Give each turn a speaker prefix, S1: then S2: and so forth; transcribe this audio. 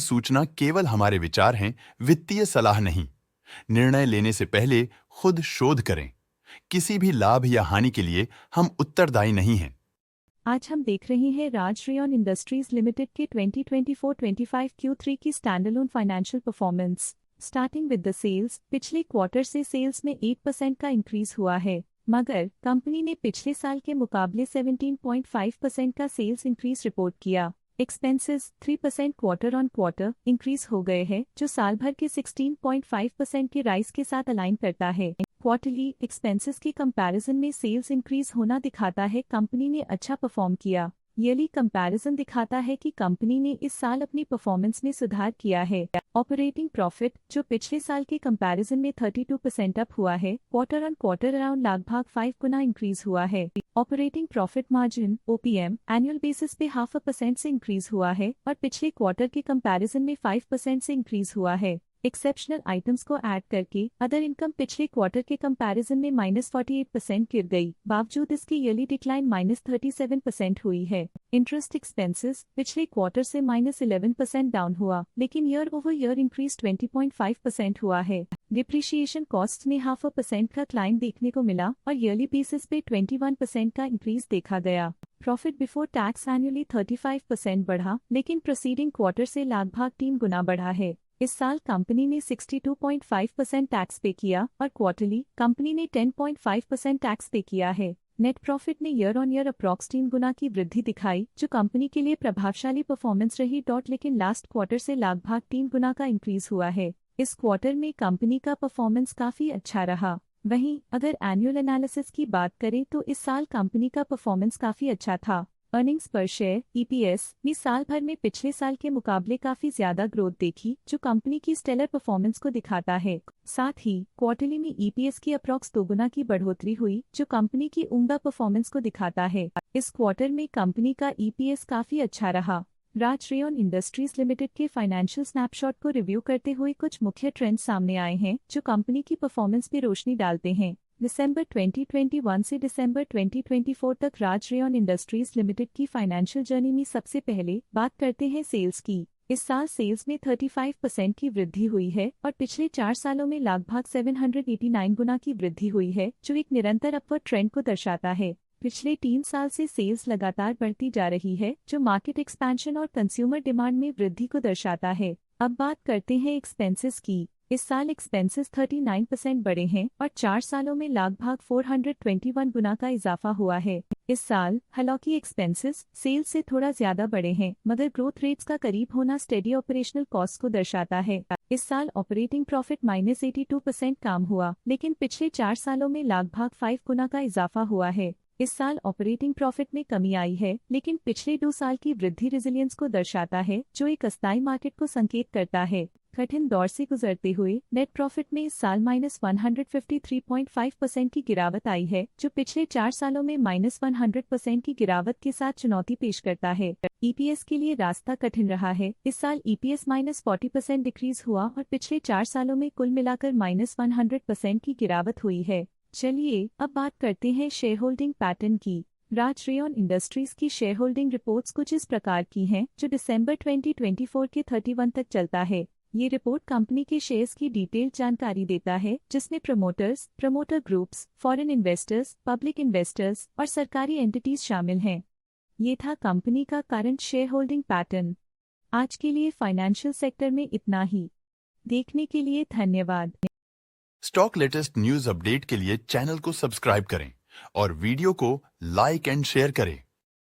S1: सूचना केवल हमारे विचार हैं, वित्तीय सलाह नहीं। निर्णय लेने से पहले खुद शोध करें। किसी भी लाभ या हानि के लिए हम उत्तरदायी नहीं हैं।
S2: आज हम देख रहे हैं राज रेयॉन इंडस्ट्रीज लिमिटेड के 2024-25 Q3 की standalone financial performance. Starting with the sales, पिछले क्वार्टर से सेल्स में 8% का इंक्रीज हुआ है, मगर कंपनी ने पिछले साल के मुकाबले 17.5% का सेल्स इंक्रीज रिपोर्ट किया। Expenses 3% quarter on quarter increase हो गए हैं, जो साल भर के 16.5% के राइज के साथ अलाइन करता है। क्वार्टरली एक्सपेंसेस के कंपैरिजन में सेल्स इंक्रीज होना दिखाता है कंपनी ने अच्छा परफॉर्म किया। ईयरली कंपैरिजन दिखाता है कि कंपनी ने इस साल अपनी परफॉर्मेंस में सुधार किया है। ऑपरेटिंग प्रॉफिट, जो पिछले साल के कंपैरिजन में 32% अप हुआ है, क्वार्टर ऑन क्वार्टर अराउंड लगभग 5 गुना इंक्रीज हुआ है। Operating profit margin OPM annual basis पे 0.5% से इंक्रीज हुआ है और पिछले क्वार्टर के कंपैरिजन में 5% से इंक्रीज हुआ है। एक्सेप्शनल आइटम्स को ऐड करके अदर इनकम पिछले क्वार्टर के कंपैरिजन में -48% गिर गई, बावजूद इसकी ईयरली डिक्लाइन -37% हुई है। इंटरेस्ट एक्सपेंसेस पिछले क्वार्टर से -11% डाउन हुआ, लेकिन ईयर ओवर ईयर इंक्रीज 20.5% हुआ है। डिप्रिशिएशन कॉस्ट में 0.5% का क्लाइम देखने को मिला और ईयरली बेसिस पे 21% का इंक्रीज देखा गया। प्रॉफिट बिफोर टैक्स एनुअली 35% बढ़ा, लेकिन प्रोसीडिंग क्वार्टर से लगभग 3 गुना बढ़ा है। इस साल कंपनी ने 62.5% टैक्स पे किया और क्वार्टरली कंपनी ने 10.5% टैक्स पे किया है। नेट प्रॉफिट ने ईयर ऑन ईयर अप्रॉक्स 3 गुना की वृद्धि दिखाई, जो कंपनी के लिए प्रभावशाली परफॉर्मेंस रही। लेकिन लास्ट क्वार्टर से लगभग 3 गुना का इंक्रीज हुआ है। इस क्वार्टर में कंपनी का परफॉर्मेंस काफी अच्छा रहा। वहीं अगर एनुअल एनालिसिस की बात करें तो इस साल कंपनी का परफॉर्मेंस काफी अच्छा था। अर्निंग्स पर शेयर EPS में साल भर में पिछले साल के मुकाबले काफी ज्यादा ग्रोथ देखी, जो कंपनी की स्टेलर परफॉर्मेंस को दिखाता है। साथ ही क्वार्टरली में EPS की अप्रॉक्स 2 गुना की बढ़ोतरी हुई, जो कंपनी की उम्दा परफॉर्मेंस को दिखाता है। इस क्वार्टर में कंपनी का EPS काफी अच्छा रहा। राज रेयॉन इंडस्ट्रीज लिमिटेड के फाइनेंशियल स्नैपशॉट को रिव्यू करते हुए कुछ मुख्य ट्रेंड्स सामने आए हैं, जो कंपनी की परफॉर्मेंस पर रोशनी डालते हैं। दिसंबर 2021 से दिसंबर 2024 तक राज रेयॉन इंडस्ट्रीज लिमिटेड की फाइनेंशियल जर्नी में सबसे पहले बात करते हैं सेल्स की। इस साल सेल्स में 35% की वृद्धि हुई है और पिछले 4 सालों में लगभग 789 गुना की वृद्धि हुई है, जो एक निरंतर अपवर्ड ट्रेंड को दर्शाता है। पिछले 3 साल से सेल्स लगातार बढ़ती जा रही है, जो मार्केट एक्सपेंशन और कंज्यूमर डिमांड में वृद्धि को दर्शाता है। अब बात करते हैं एक्सपेंसेस की। इस साल एक्सपेंसेस 39% बढ़े हैं और 4 सालों में लगभग 421 गुना का इजाफा हुआ है। इस साल हालांकि एक्सपेंसेस सेल्स से थोड़ा ज्यादा बढ़े हैं, मगर ग्रोथ रेट्स का करीब होना स्टेडी ऑपरेशनल कॉस्ट को दर्शाता है। इस साल ऑपरेटिंग प्रॉफिट -82% कम हुआ, लेकिन पिछले 4 सालों में लगभग 5 गुना का इजाफा हुआ है। इस साल ऑपरेटिंग प्रॉफिट में कमी आई है, लेकिन पिछले 2 साल की वृद्धि रेजिलियंस को दर्शाता है, जो एक अस्थायी मार्केट को संकेत करता है। कठिन दौर से गुजरते हुए नेट प्रॉफिट में इस साल -153.5% की गिरावट आई है, जो पिछले 4 सालों में -100% की गिरावट के साथ चुनौती पेश करता है। EPS के लिए रास्ता कठिन रहा है। इस साल EPS -40% डिक्रीज हुआ और पिछले 4 सालों में कुल मिलाकर -100% की गिरावट हुई है। चलिए अब बात करते हैं शेयर होल्डिंग पैटर्न की। राज रेयॉन इंडस्ट्रीज की शेयर होल्डिंग रिपोर्ट्स कुछ इस प्रकार की हैं, जो दिसंबर 2024 के 31 तक चलता है। ये रिपोर्ट कंपनी के शेयर्स की डिटेल्ड जानकारी देता है, जिसमें promoters, promoter groups, foreign investors, public investors और सरकारी एंटिटीज शामिल हैं। ये था कंपनी का करंट शेयर होल्डिंग पैटर्न। आज के लिए फाइनेंशियल सेक्टर में इतना ही। देखने के लिए धन्यवाद।
S1: स्टॉक लेटेस्ट न्यूज अपडेट के लिए चैनल को सब्सक्राइब करें और वीडियो को लाइक एंड शेयर करें।